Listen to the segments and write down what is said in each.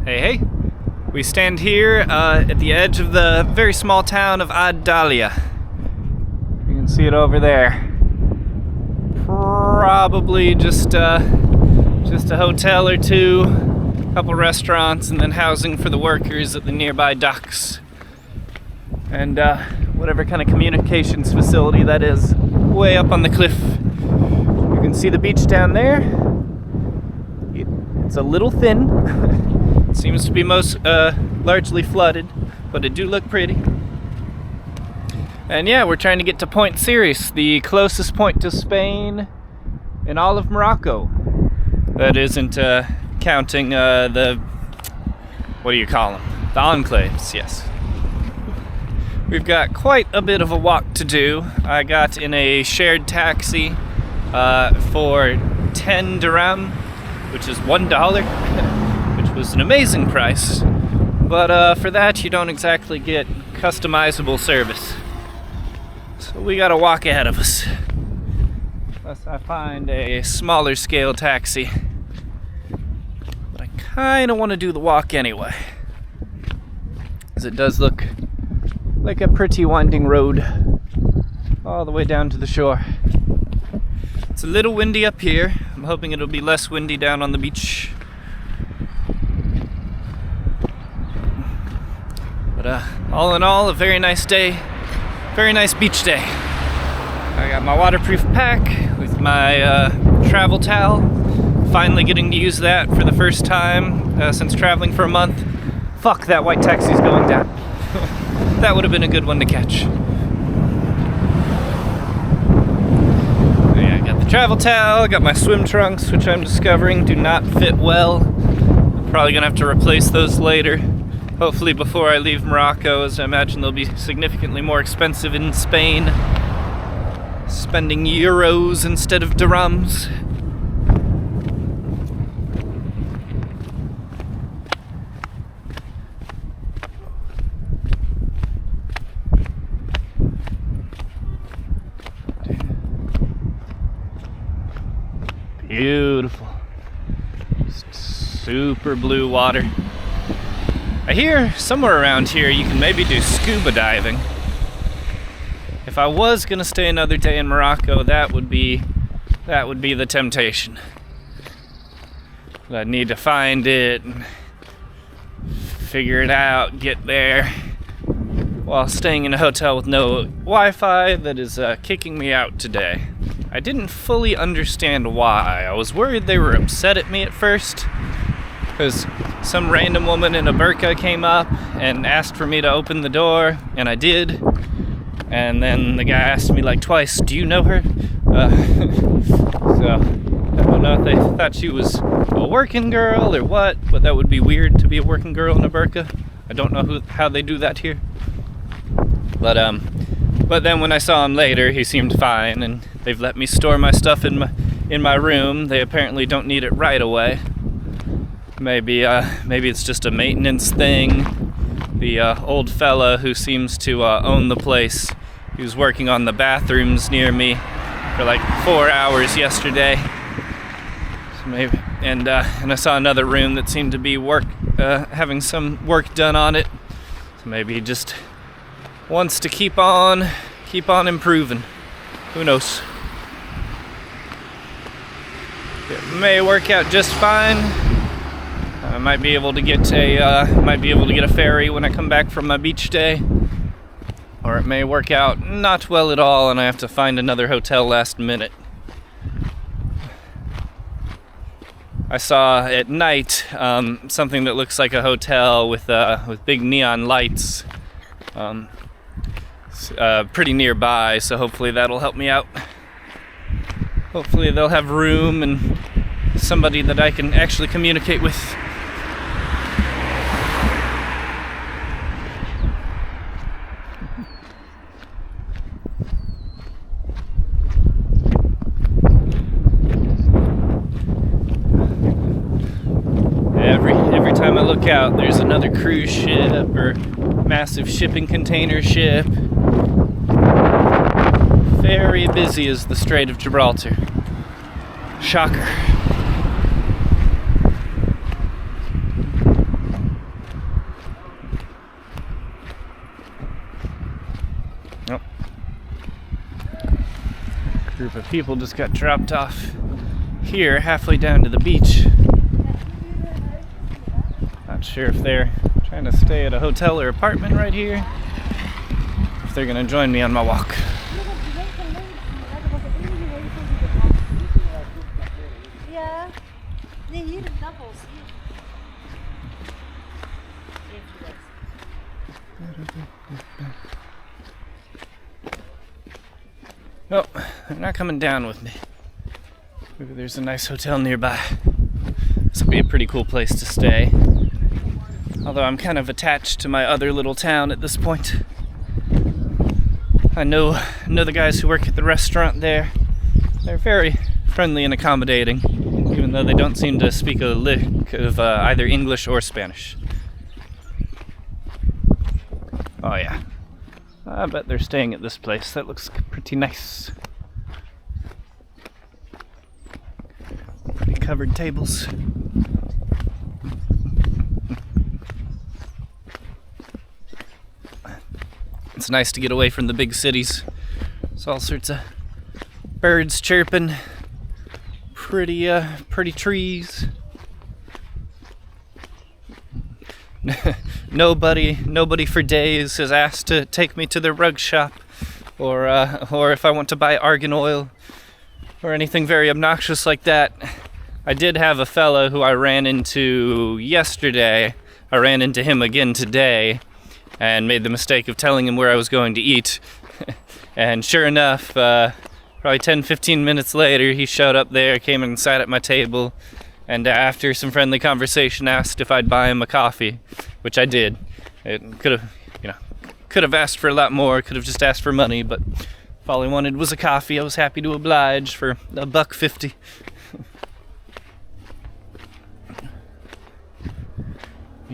Hey, hey. We stand here at the edge of the very small town of Dalia. You can see it over there. Probably just a hotel or two, a couple restaurants, and then housing for the workers at the nearby docks. And whatever kind of communications facility that is, way up on the cliff. You can see the beach down there. It's a little thin. It seems to be largely flooded, but it do look pretty. And yeah, we're trying to get to Point Cires, the closest point to Spain in all of Morocco. That isn't counting what do you call them? The enclaves, yes. We've got quite a bit of a walk to do. I got in a shared taxi for 10 dirham, which is $1, which was an amazing price. But for that, you don't exactly get customizable service. So we got a walk ahead of us. Unless I find a smaller scale taxi. But I kind of want to do the walk anyway, as it does look like a pretty winding road all the way down to the shore. It's a little windy up here. I'm hoping it'll be less windy down on the beach. But all in all, a very nice day. Very nice beach day. I got my waterproof pack with my travel towel. Finally getting to use that for the first time since traveling for a month. Fuck, that white taxi's going down. That would have been a good one to catch. Yeah, I got the travel towel, got my swim trunks, which I'm discovering do not fit well. I'm probably gonna have to replace those later. Hopefully before I leave Morocco, as I imagine they'll be significantly more expensive in Spain. Spending euros instead of dirhams. Beautiful. Just super blue water. I hear somewhere around here you can maybe do scuba diving. If I was gonna stay another day in Morocco, that would be the temptation. But I'd need to find it and figure it out, get there, while staying in a hotel with no Wi-Fi that is kicking me out today. I didn't fully understand why. I was worried they were upset at me at first, because some random woman in a burqa came up and asked for me to open the door, and I did. And then the guy asked me like twice, "Do you know her?" So I don't know if they thought she was a working girl or what, but that would be weird to be a working girl in a burqa. I don't know how they do that here. But then when I saw him later, he seemed fine, and they've let me store my stuff in my room. They apparently don't need it right away. Maybe it's just a maintenance thing. The old fella who seems to own the place, he was working on the bathrooms near me for like 4 hours yesterday. So maybe, and I saw another room that seemed to be having some work done on it. So maybe he just wants to keep on improving. Who knows? It may work out just fine. I might be able to get a ferry when I come back from my beach day, or it may work out not well at all, and I have to find another hotel last minute. I saw at night something that looks like a hotel with big neon lights, pretty nearby. So hopefully that'll help me out. Hopefully they'll have room and somebody that I can actually communicate with. Every time I look out, there's another cruise ship or massive shipping container ship. Very busy is the Strait of Gibraltar. Shocker. group of people just got dropped off here halfway down to the beach. Not sure if they're trying to stay at a hotel or apartment right here, if they're gonna join me on my walk. Ja, nee, hier de doubles. Oh, they're not coming down with me. Maybe there's a nice hotel nearby. This will be a pretty cool place to stay. Although I'm kind of attached to my other little town at this point. I know the guys who work at the restaurant there. They're very friendly and accommodating, even though they don't seem to speak a lick of either English or Spanish. Oh yeah. I bet they're staying at this place. That looks pretty nice. Pretty covered tables. It's nice to get away from the big cities. There's all sorts of birds chirping, pretty trees. Nobody for days has asked to take me to the rug shop, or if I want to buy argan oil, or anything very obnoxious like that. I did have a fella who I ran into yesterday. I ran into him again today, and made the mistake of telling him where I was going to eat. And sure enough, probably 10-15 minutes later, he showed up there, came and sat at my table, and after some friendly conversation asked if I'd buy him a coffee, which I did. It could have asked for a lot more, could have just asked for money, but if all he wanted was a coffee, I was happy to oblige for $1.50.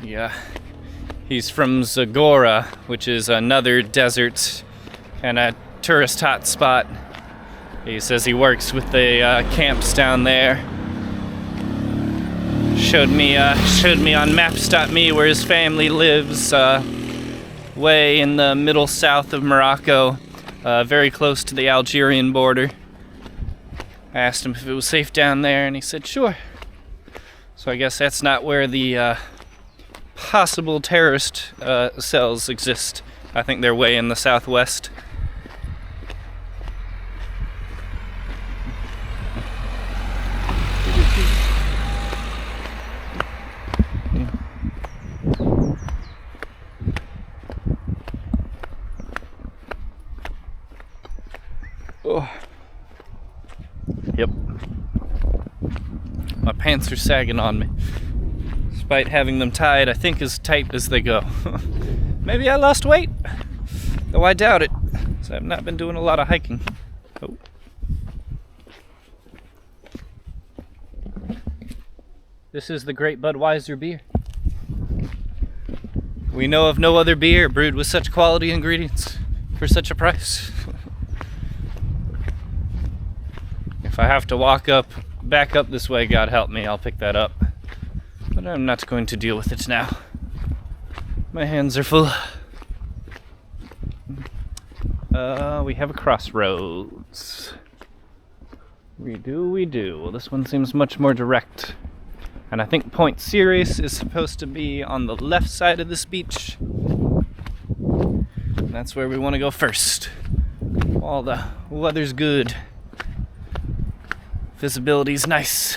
Yeah. He's from Zagora, which is another desert and a tourist hotspot. He says he works with the camps down there. Showed me on Maps.me where his family lives, way in the middle south of Morocco, very close to the Algerian border. I asked him if it was safe down there, and he said sure. So I guess that's not where the possible terrorist cells exist. I think they're way in the southwest. Oh. Yep. My pants are sagging on me. Despite having them tied, I think as tight as they go. Maybe I lost weight, though I doubt it, so I've not been doing a lot of hiking. Oh. This is the Great Budweiser beer. We know of no other beer brewed with such quality ingredients for such a price. If I have to back up this way, God help me, I'll pick that up. But I'm not going to deal with it now. My hands are full. We have a crossroads. We do. Well, this one seems much more direct. And I think Point Cires is supposed to be on the left side of this beach. And that's where we want to go first. All the weather's good. Visibility's nice.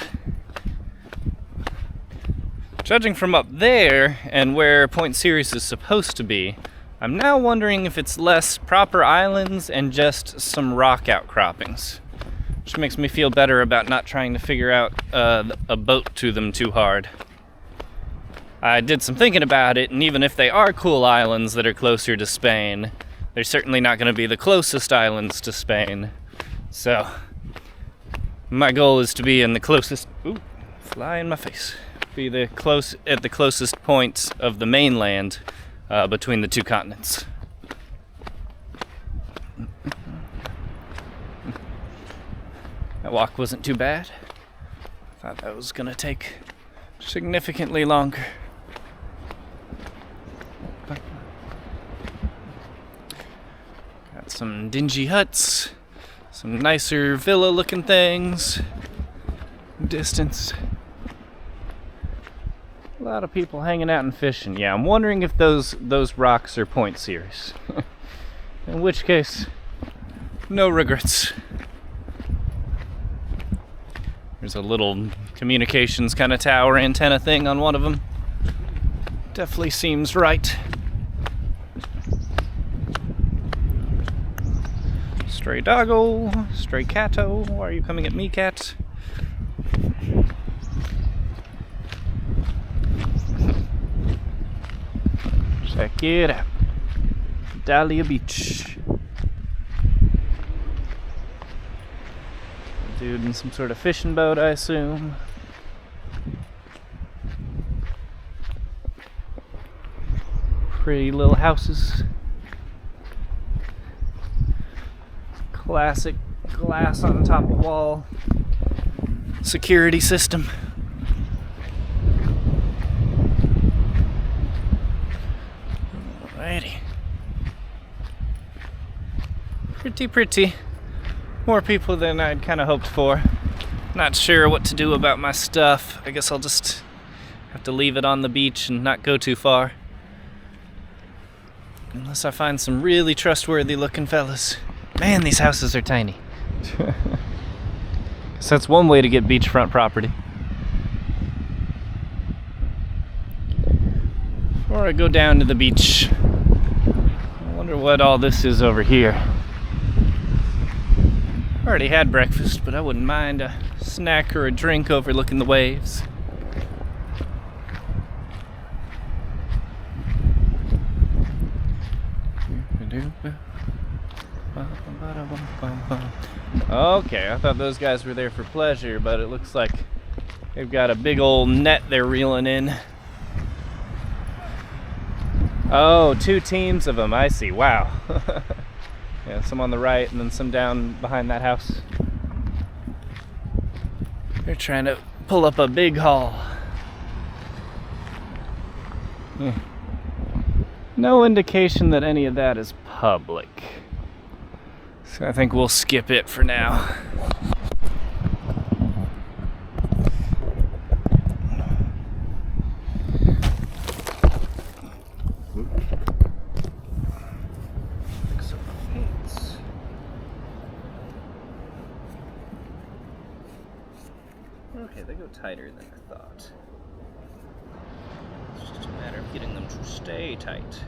Judging from up there and where Point Cires is supposed to be, I'm now wondering if it's less proper islands and just some rock outcroppings. Which makes me feel better about not trying to figure out a boat to them too hard. I did some thinking about it, and even if they are cool islands that are closer to Spain, they're certainly not going to be the closest islands to Spain. So, my goal is to be in the closest... Ooh, fly in my face. Be at the closest points of the mainland between the two continents. That walk wasn't too bad. Thought that was gonna take significantly longer. Got some dingy huts, Some nicer villa looking things. Distance. A lot of people hanging out and fishing. Yeah, I'm wondering if those rocks are Point Cires. In which case, no regrets. There's a little communications kind of tower antenna thing on one of them. Definitely seems right. Stray doggo, stray catto. Why are you coming at me, cat? Check it out. Dalia Beach. Dude in some sort of fishing boat, I assume. Pretty little houses. Classic glass on top of wall. Security system. Alrighty. Pretty. More people than I'd kind of hoped for. Not sure what to do about my stuff. I guess I'll just have to leave it on the beach and not go too far. Unless I find some really trustworthy looking fellas. Man, these houses are tiny. So that's one way to get beachfront property. Before I go down to the beach, I wonder what all this is over here. Already had breakfast, but I wouldn't mind a snack or a drink overlooking the waves. Okay, I thought those guys were there for pleasure, but it looks like they've got a big old net they're reeling in. Oh, 2 teams of them, I see, wow. Yeah, some on the right and then some down behind that house. They're trying to pull up a big haul. Yeah. No indication that any of that is public. So I think we'll skip it for now. Okay, they go tighter than I thought. It's just a matter of getting them to stay tight.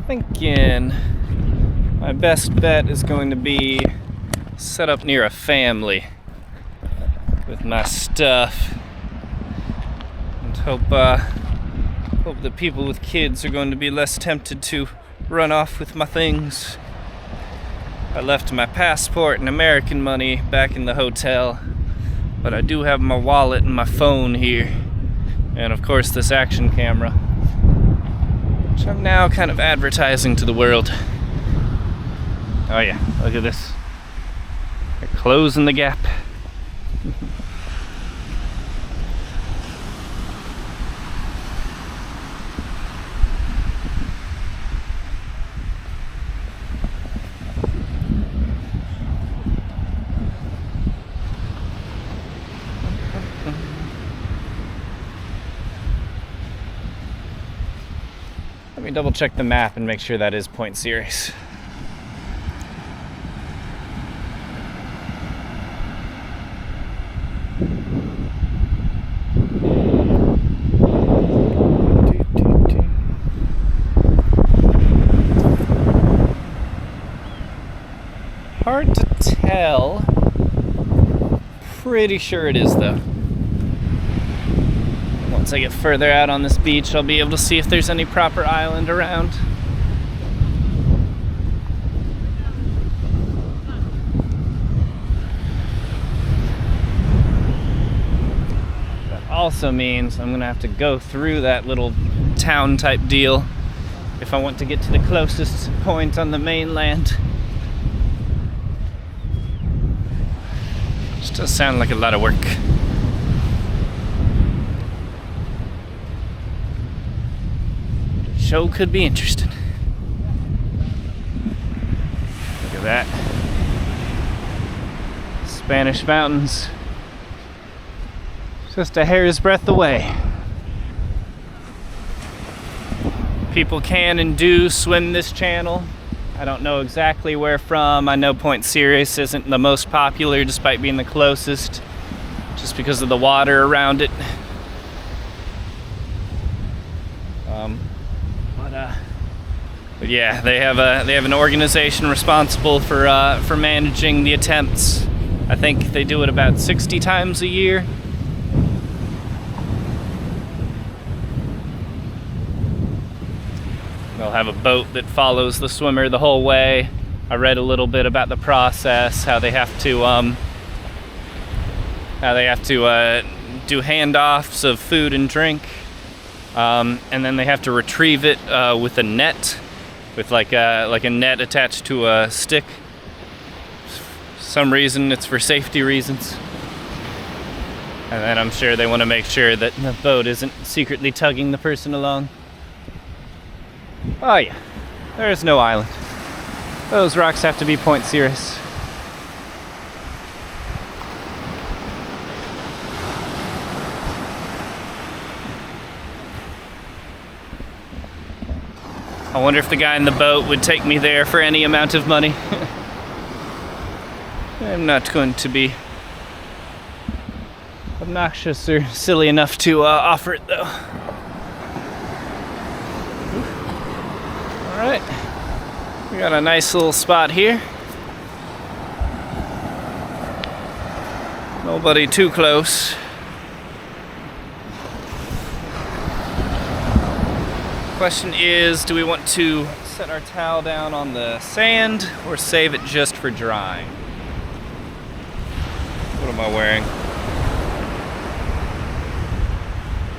Thinking my best bet is going to be set up near a family with my stuff, and hope the people with kids are going to be less tempted to run off with my things. I left my passport and American money back in the hotel, but I do have my wallet and my phone here, and of course this action camera, which I'm now kind of advertising to the world. Oh yeah, look at this. They're closing the gap. Let me double check the map and make sure that is Point Cires. Hard to tell. Pretty sure it is though. Once I get further out on this beach, I'll be able to see if there's any proper island around. That also means I'm gonna have to go through that little town type deal if I want to get to the closest point on the mainland. Just does sound like a lot of work. Show could be interesting. Look at that. Spanish mountains. Just a hair's breadth away. People can and do swim this channel. I don't know exactly where from. I know Point Cires isn't the most popular despite being the closest, just because of the water around it. But yeah, they have an organization responsible for managing the attempts. I think they do it about 60 times a year. They'll have a boat that follows the swimmer the whole way. I read a little bit about the process, how they have to do handoffs of food and drink, and then they have to retrieve it with a net, with like a net attached to a stick. For some reason, it's for safety reasons. And then I'm sure they want to make sure that the boat isn't secretly tugging the person along. Oh yeah, there is no island. Those rocks have to be Point Cires. I wonder if the guy in the boat would take me there for any amount of money. I'm not going to be obnoxious or silly enough to offer it though. Alright, we got a nice little spot here. Nobody too close. Question is, do we want to set our towel down on the sand or save it just for drying? What am I wearing?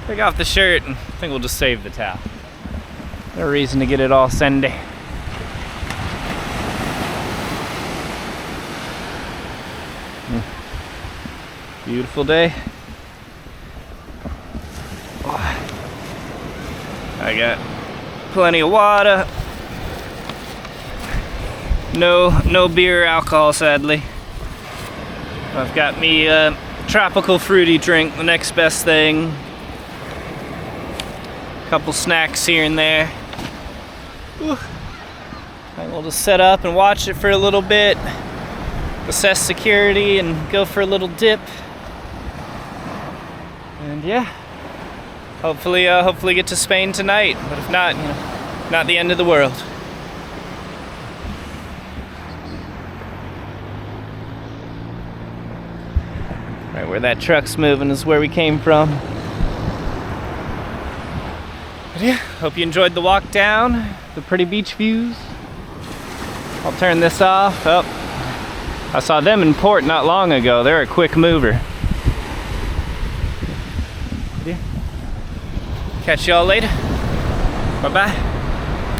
Take off the shirt and I think we'll just save the towel. No reason to get it all sandy. Beautiful day. I got plenty of water. No beer or alcohol, sadly. I've got me a tropical fruity drink, the next best thing. Couple snacks here and there. Whew. And we'll just set up and watch it for a little bit, assess security, and go for a little dip. And yeah, hopefully get to Spain tonight. But if not, you know, not the end of the world. Right where that truck's moving is where we came from. But yeah, hope you enjoyed the walk down, the pretty beach views. I'll turn this off. Oh, I saw them in port not long ago. They're a quick mover. But yeah. Catch y'all later. Bye-bye.